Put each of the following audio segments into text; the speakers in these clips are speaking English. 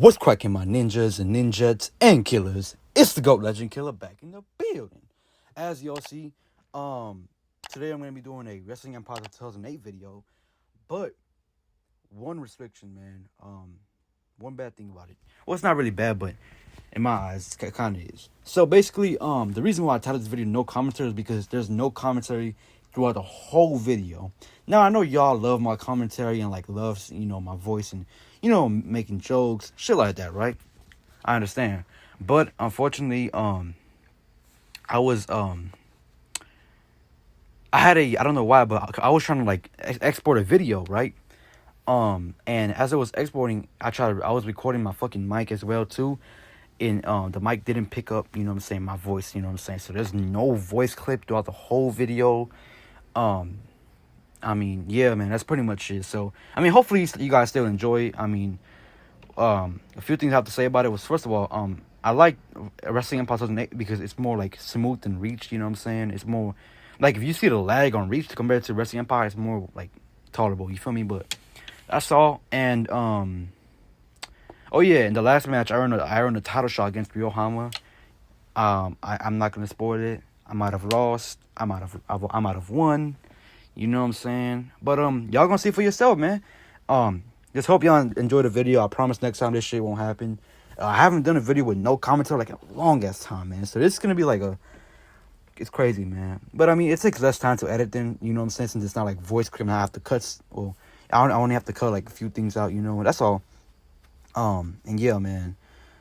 What's cracking, my ninjas and ninjets and killers? It's the GOAT Legend Killer back in the building. As y'all see, today I'm gonna be doing a Wrestling Empire 2008 video, but one restriction, man. One bad thing about it. Well, it's not really bad, but in my eyes, it kind of is. So basically, the reason why I titled this video "No Commentary" is because there's no commentary throughout the whole video. Now I know y'all love my commentary and loves my voice and making jokes, shit like that, right? I understand, but unfortunately, I don't know why, but I was trying to export a video, right? And as I was exporting, I was recording my fucking mic as well too, and the mic didn't pick up, my voice, so there's no voice clip throughout the whole video. Yeah, man, that's pretty much it. So, hopefully you guys still enjoy it. A few things I have to say about it was, first of all, I like Wrestling Empire 2008 because it's more smooth and Reach. It's more if you see the lag on Reach compared to Wrestling Empire, it's more tolerable. You feel me? But that's all. And oh yeah, in the last match, I earned a title shot against Ryohama. I'm not gonna spoil it. I might have lost. I might have won. You know what I'm saying? But y'all gonna see for yourself, man. Just hope y'all enjoy the video. I promise next time this shit won't happen. I haven't done a video with no commentary a long ass time, man. So this is gonna be it's crazy, man. But it takes less time to edit than, since it's not voice clip. I have to cut. Well, I only have to cut a few things out, That's all. And yeah, man.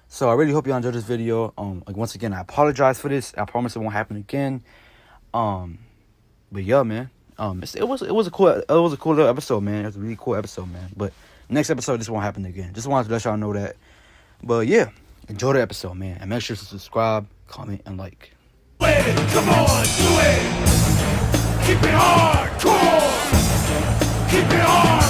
So I really hope y'all enjoyed this video. Once again, I apologize for this. I promise it won't happen again. But yeah, man. It was a cool little episode, man. It was a really cool episode, man. But next episode, this won't happen again. Just wanted to let y'all know that. But yeah, enjoy the episode, man, and make sure to subscribe, comment, and like. Come on, do it. Keep it hardcore. Keep it hardcore.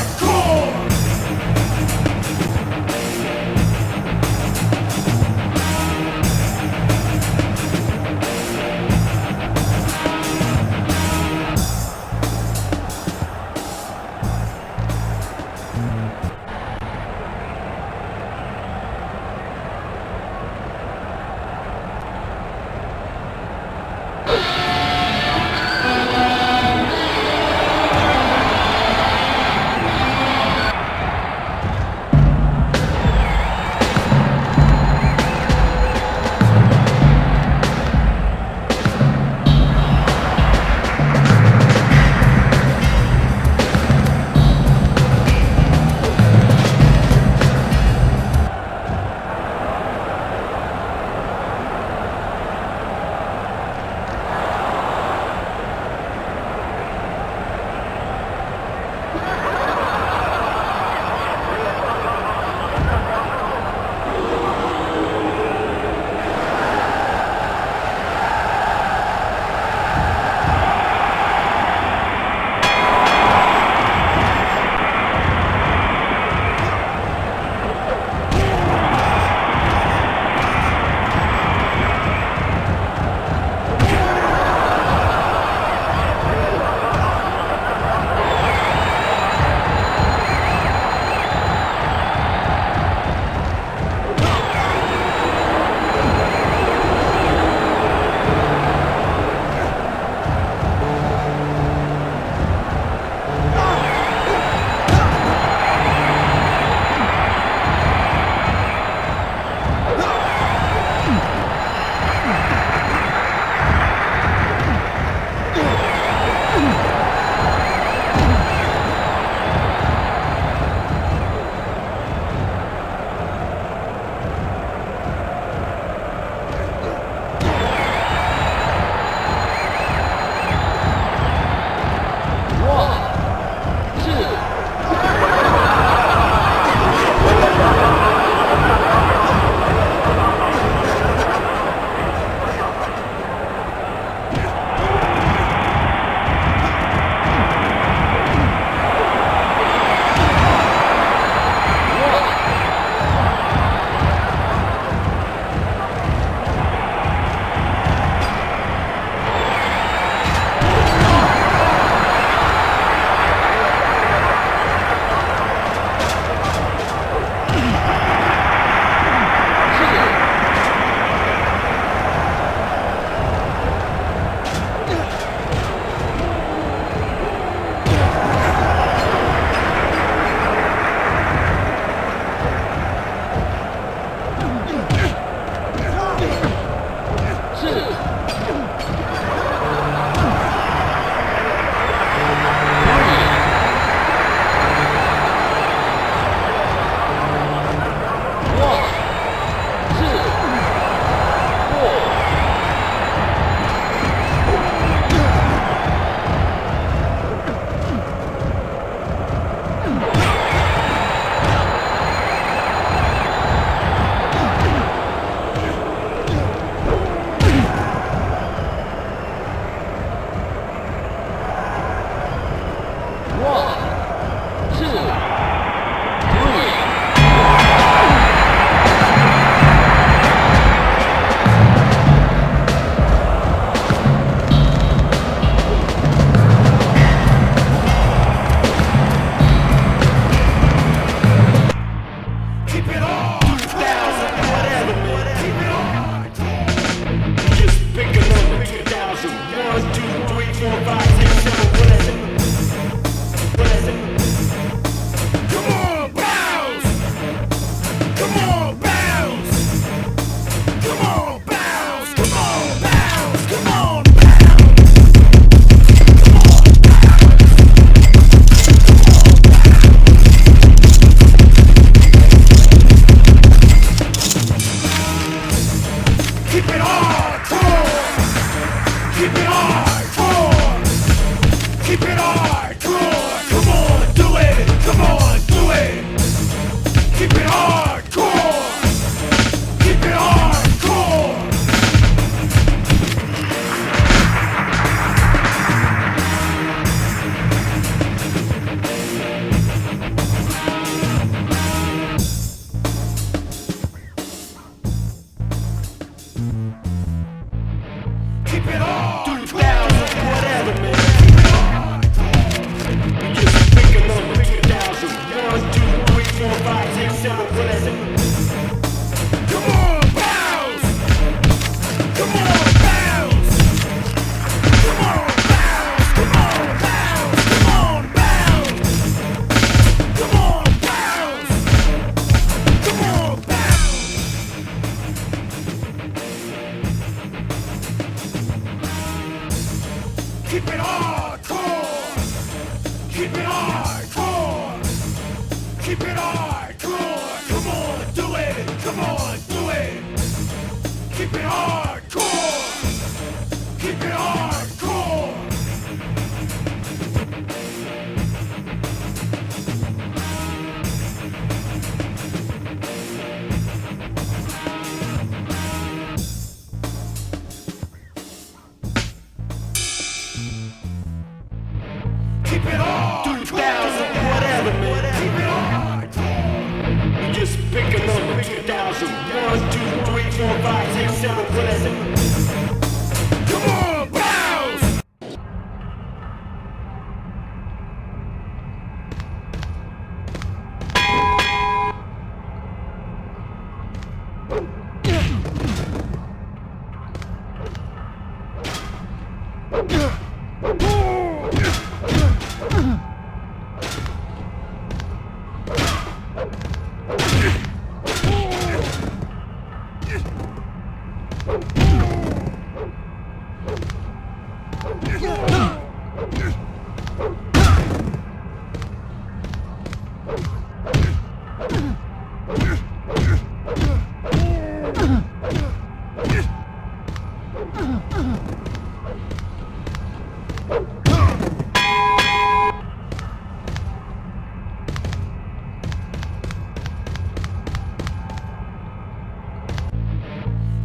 1, 2, 3, 4, 5, 6, 7, 7. Come on, bounce!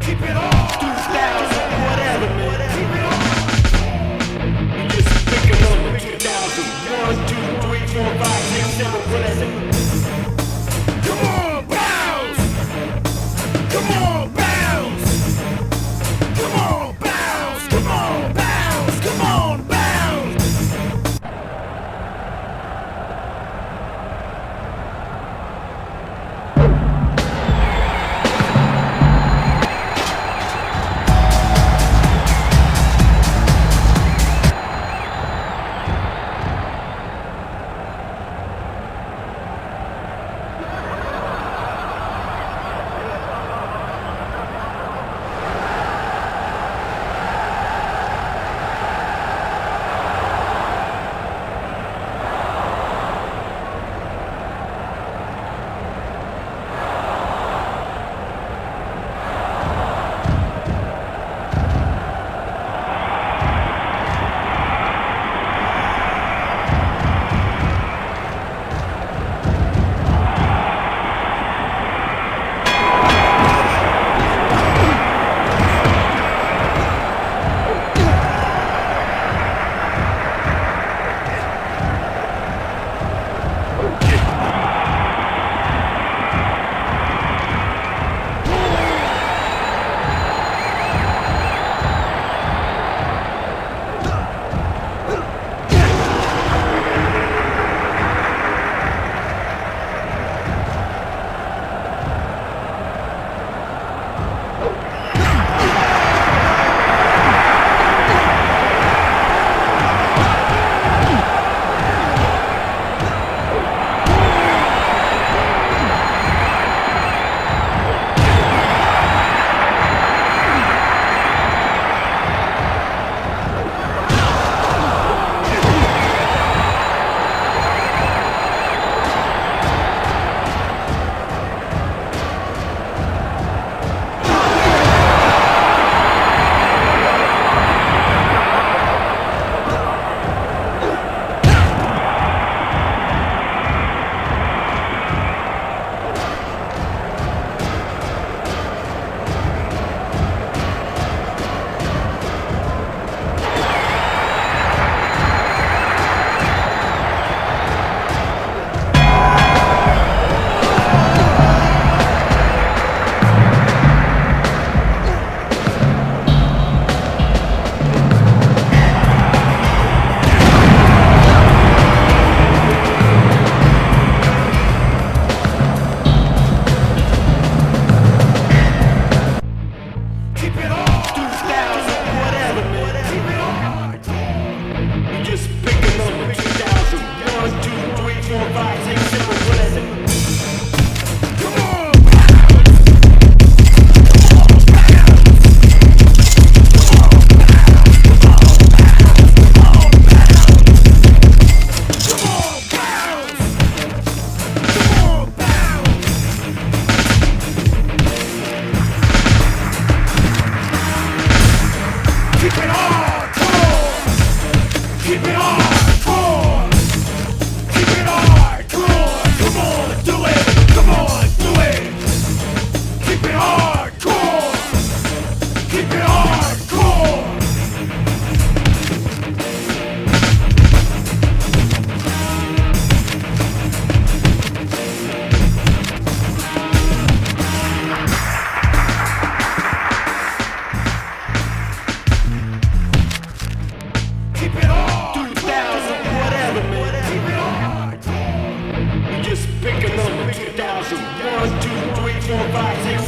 Keep it on!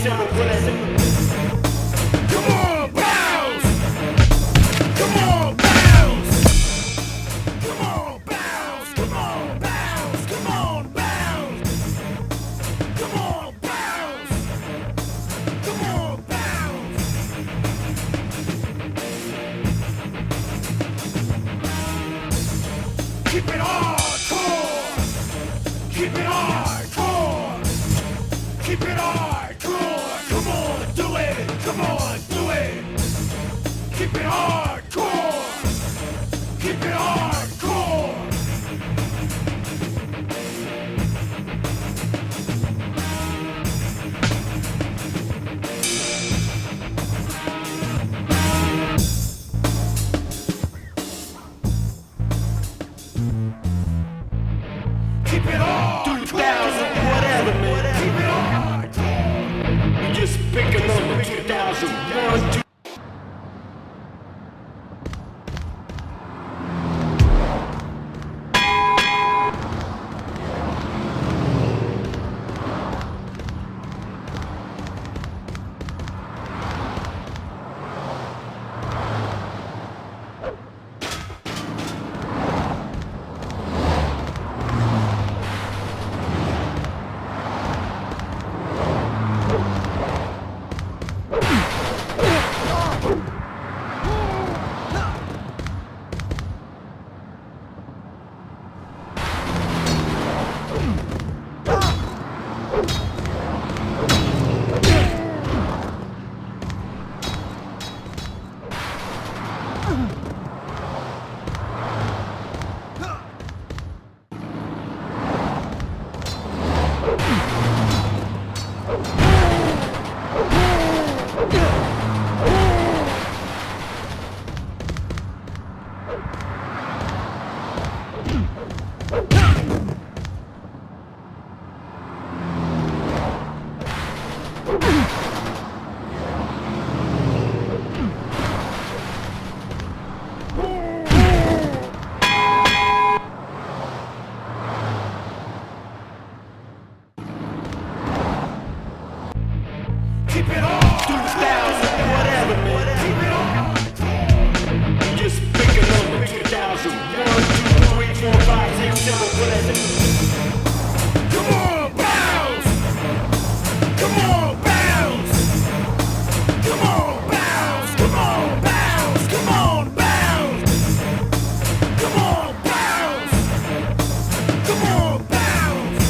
Come on, bounce! Come on, bounce! Come on, bounce! Come on, bounce! Come on, bounce! Come on, bounce! Come on, bounce! Keep it hardcore! Keep it hardcore! Keep it hardcore! Come on, do it! Come on, do it! Keep it hardcore! Keep it hardcore! Keep it hardcore! 2000, whatever, man. Keep it hardcore! You just pick a number, 2000, 1, 2. Keep it on! 2000, whatever, man. Keep it on! You just pick a number, 2000. 1, 2, 3, 4, 5, 6, 7, whatever. Come on, bounce! Come on, bounce! Come on, bounce! Come on, bounce! Come on, bounce! Come on, bounce! Come on, bounce!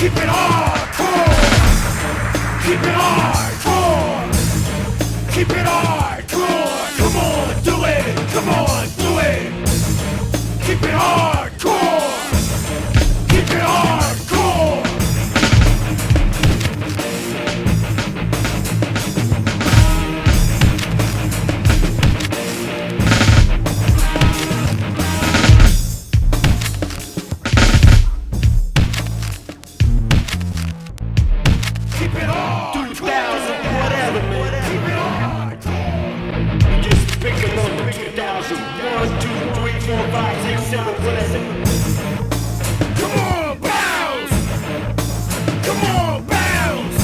Keep it hardcore. Keep it hardcore. Keep it hardcore. Come on, do it. Come on, do it. Keep it hardcore. Keep it hardcore. Keep it hard. 2000, whatever, man. Keep it hard. You just pick a number, 2000. 1, 2, 3, 4, 5, 6, 7, whatever. Come on, bounce. Come on, bounce.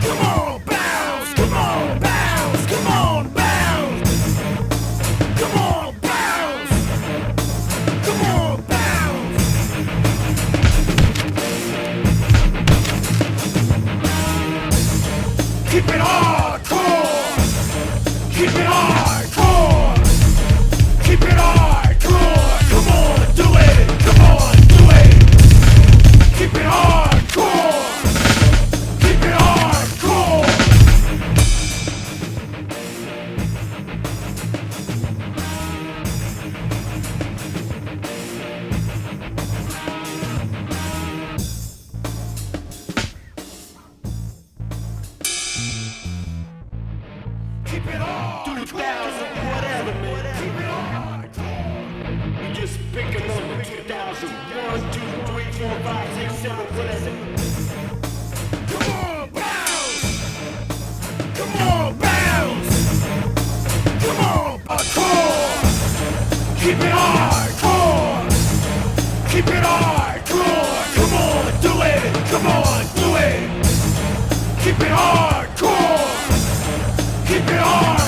Come on, bounce. Come on, bounce. Come on, bounce. Come on, bounce. Come on, bounce. Keep it hardcore. Keep it hardcore. Keep it hardcore. Come on, do it. Come on, do it. Keep it hardcore. Keep it hardcore. Keep it hard. 2000, whatever, man. Keep it hard. You just pick a number, 2000. 1, 2, 3, 4, 5, 6, 7, whatever. Come on, bounce. Come on, bounce. Come on, hardcore. Keep it hardcore. Keep it hardcore. Come on, do it. Come on, do it. Keep it hardcore. Keep it hardcore.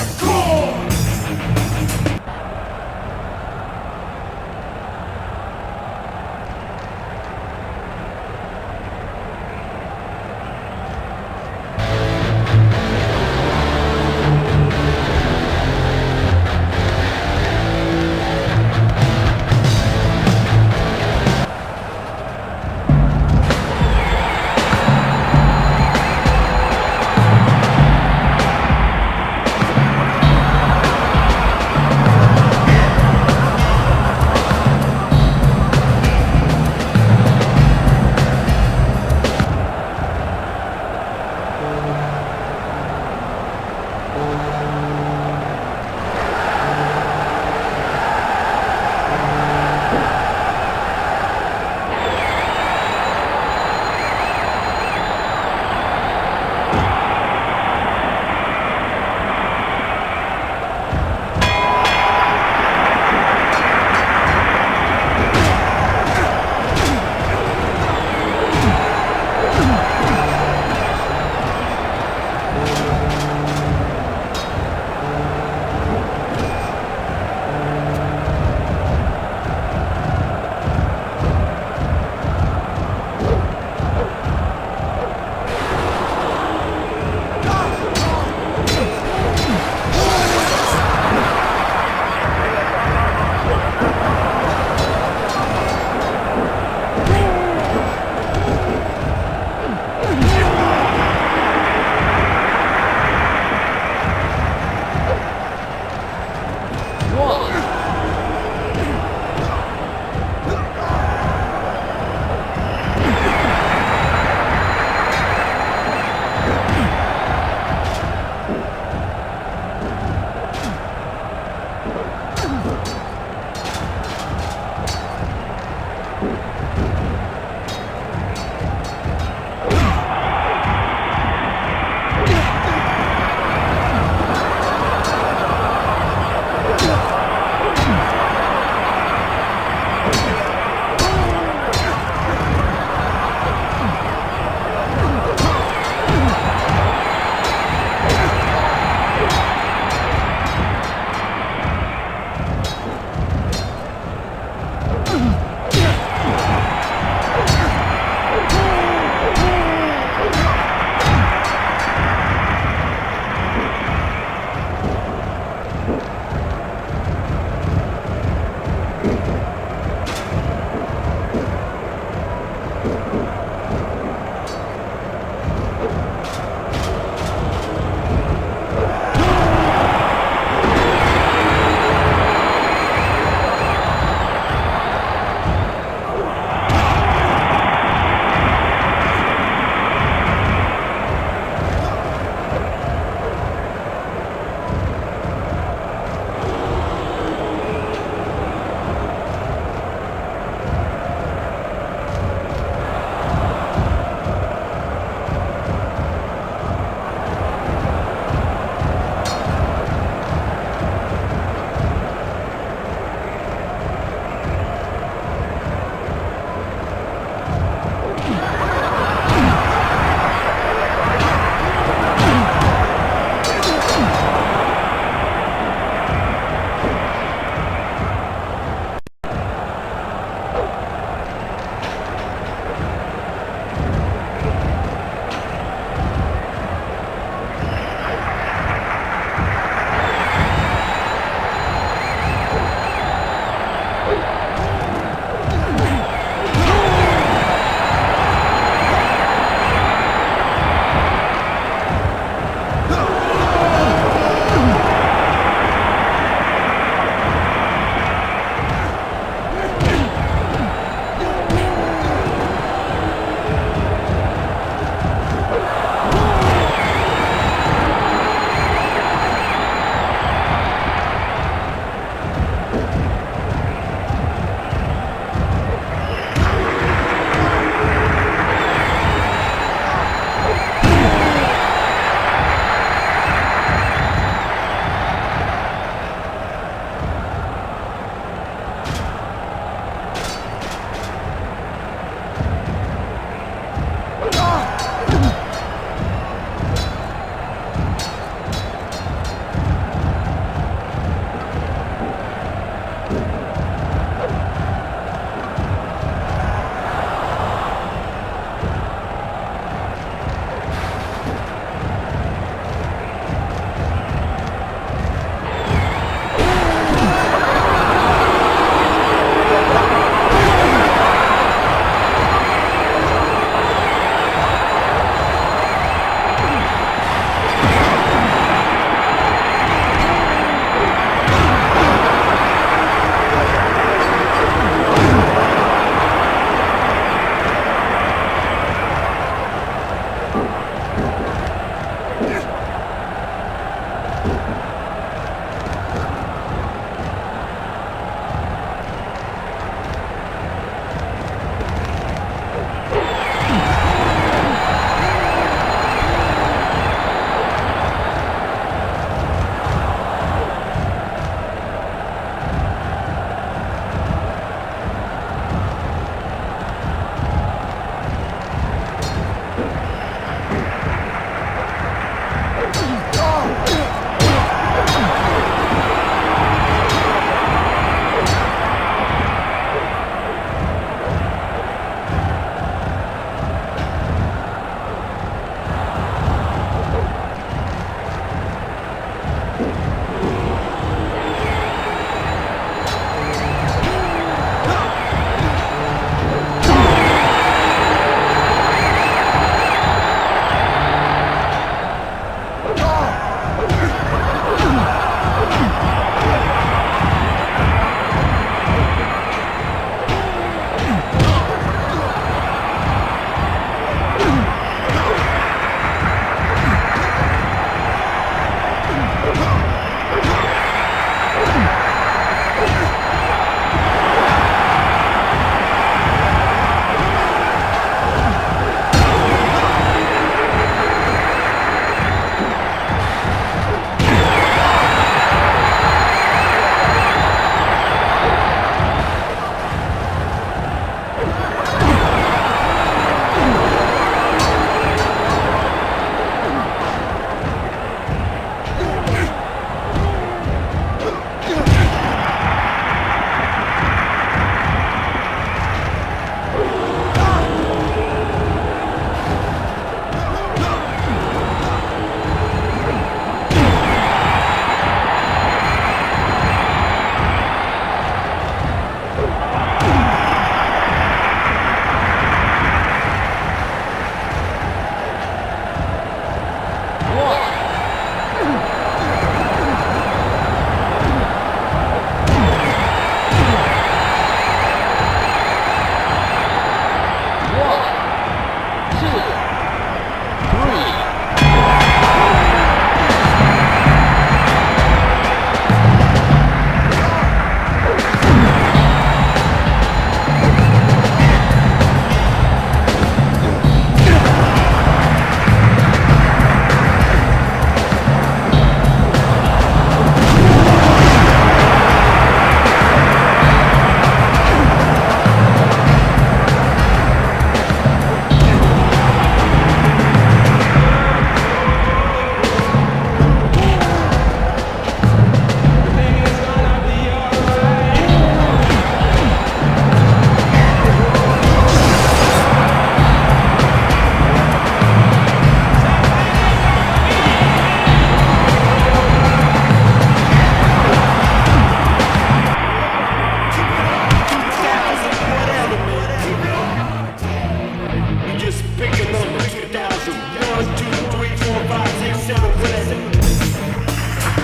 just pick a number, 2000. 1, 2, 3, 4, 5, 6, 7, whatever.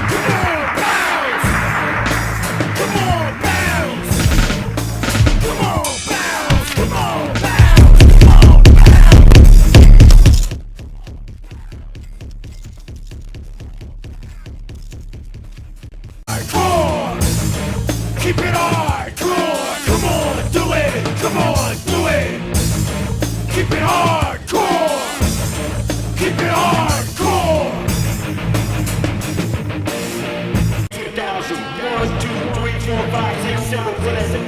Come on, bounce! Come on, bounce! Come on, bounce! Come on, bounce! Come on, bounce! Hardcore! Keep it hardcore! Come on, do it! Come on, do it! Keep it hardcore! Keep it hardcore! 2000, 1, 2, 3, 4, 5, 6, 7, whatever.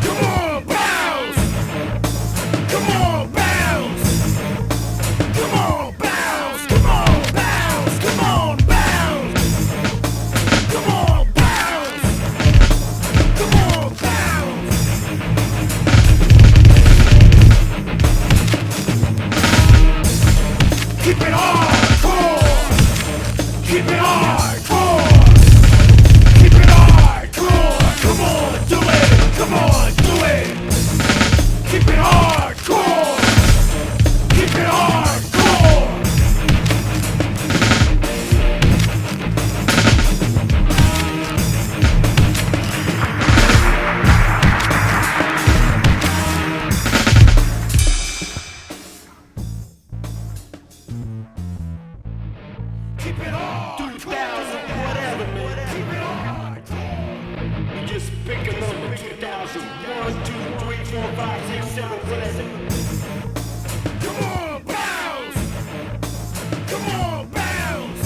Come on, bounce! Come on, bounce! Come on, bounce! Come on, bounce! Come on, bounce! Come on, bounce! Come on, bounce! Keep it hardcore! Keep it hardcore! Keep it hardcore! Come on, do it! Come on, do it! Keep it hardcore! Keep it hardcore! Keep it hard! 2000, whatever, man. Keep it hardcore! You just pick a number, 2000. 1, 2, 3, 4, 5, 6, 7, whatever. Come on, bounce! Come on, bounce!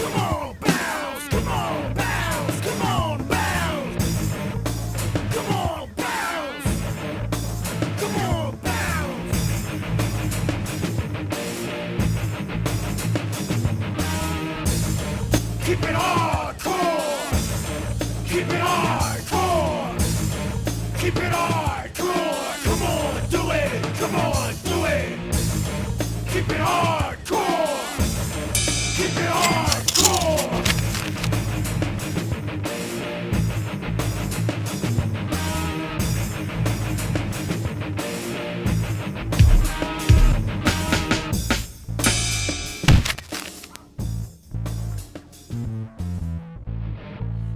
Come on, bounce! Come on, bounce! Come on, bounce! Come on, bounce! Come on, bounce! Keep it hardcore! Keep it hardcore! Keep it hardcore! Come on, do it! Come on, do it! Keep it hardcore! Keep it hardcore!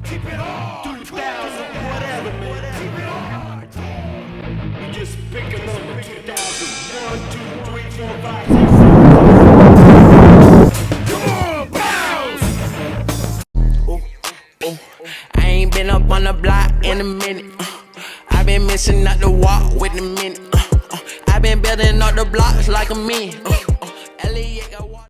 Keep it hard! 2000, whatever, man. Keep it hardcore! You just pick a number, 2000. 1, 2, 3, 4, 5, 6, 7. Come on, bounce! I ain't been up on the block in a minute. I been missing out the walk with a minute. I been building up the blocks like a man.